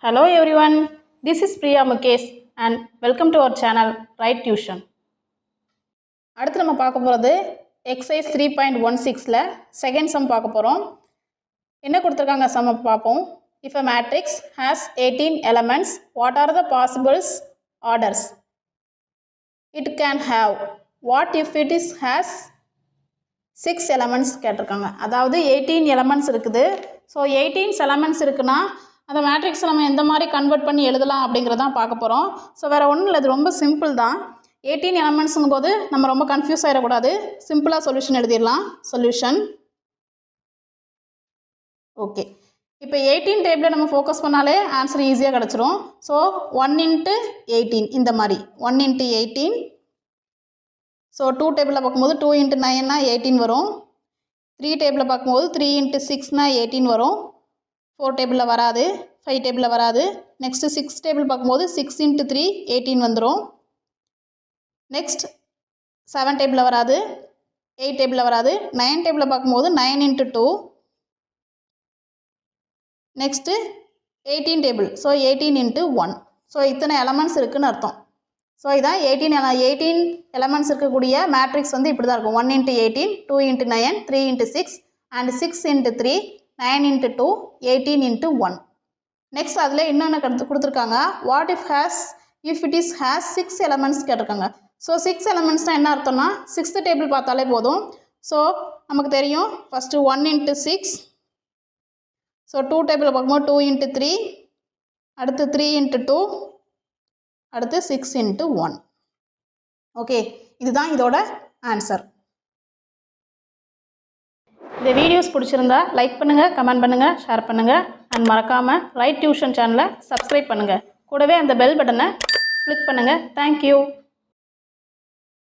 Hello everyone, this is Priya Mukesh and welcome to our channel Right Tuition. அடுத்து நம்ம பார்க்க போகிறது exercise 3.16ல second sum பார்க்க போகிறோம். என்ன கொடுத்துருக்காங்க சம் பார்ப்போம். If a matrix has 18 elements, what are the possible orders it can have? What if it has 6 elements கேட்டிருக்காங்க. அதாவது 18 elements இருக்குது. ஸோ 18 elements இருக்குன்னா அந்த மேட்ரிக்ஸை நம்ம எந்த மாதிரி கன்வெர்ட் பண்ணி எழுதலாம் அப்படிங்கிறதான் பார்க்க போகிறோம். ஸோ வேறு ஒன்றும் இல்லை, இது ரொம்ப சிம்பிள் தான். 18 எலமெண்ட்ஸுங்கும் போது நம்ம ரொம்ப கன்ஃபியூஸ் ஆகிடக்கூடாது. சிம்பிளாக சொல்யூஷன் எழுதிடலாம். Solution okay. இப்போ 18 டேபிளில் நம்ம ஃபோக்கஸ் பண்ணாலே ஆன்சர் ஈஸியாக கிடச்சிரும். ஸோ 1 × 18 இந்த மாதிரி 1 × 18. ஸோ 2 டேபிளில் பார்க்கும்போது 2 × 9னா 18 வரும். 3 டேபிளில் பார்க்கும்போது 3 × 6னா 18 வரும். 4 டேபிளில் வராது, 5 டேபிளில் வராது. நெக்ஸ்ட்டு 6 டேபிள் பார்க்கும்போது 6 × 3 18 வந்துடும். நெக்ஸ்ட் 7 டேபிளில் வராது, 8 டேபிளில் வராது. 9 டேபிளில் பார்க்கும்போது 9 × 2. Next 18 table, so 18 × 1. ஸோ இத்தனை எலமெண்ட்ஸ் இருக்குதுன்னு அர்த்தம். ஸோ இதான் 18 எலமெண்ட்ஸ் இருக்கக்கூடிய மேட்ரிக்ஸ் வந்து இப்படி தான் இருக்கும். 1 × 18, 2 × 9, 3 × 6 அண்ட் 6 × 3, 9 × 2, 18 × 1. நெக்ஸ்ட் அதில் என்னென்ன கொடுத்துருக்காங்க. What if it is has 6 elements கேட்டிருக்காங்க. ஸோ 6 எலமெண்ட்ஸ்னால் என்ன அர்த்தம்னா 6th டேபிள் பார்த்தாலே போதும். ஸோ நமக்கு தெரியும் ஃபஸ்ட்டு 1 × 6. ஸோ 2 டேபிள் பார்க்கும்போது 2 × 3, அடுத்து 3 × 2, அடுத்து 6 × 1. ஓகே, இதுதான் இதோட ஆன்சர். இந்த வீடியோஸ் பிடிச்சிருந்தா லைக் பண்ணுங்கள், கமெண்ட் பண்ணுங்கள், ஷேர் பண்ணுங்கள் அண்ட் மறக்காமல் ரைட் டியூஷன் சேனலை சப்ஸ்கிரைப் பண்ணுங்கள். கூடவே அந்த பெல் பட்டனை கிளிக் பண்ணுங்கள். தேங்க்யூ.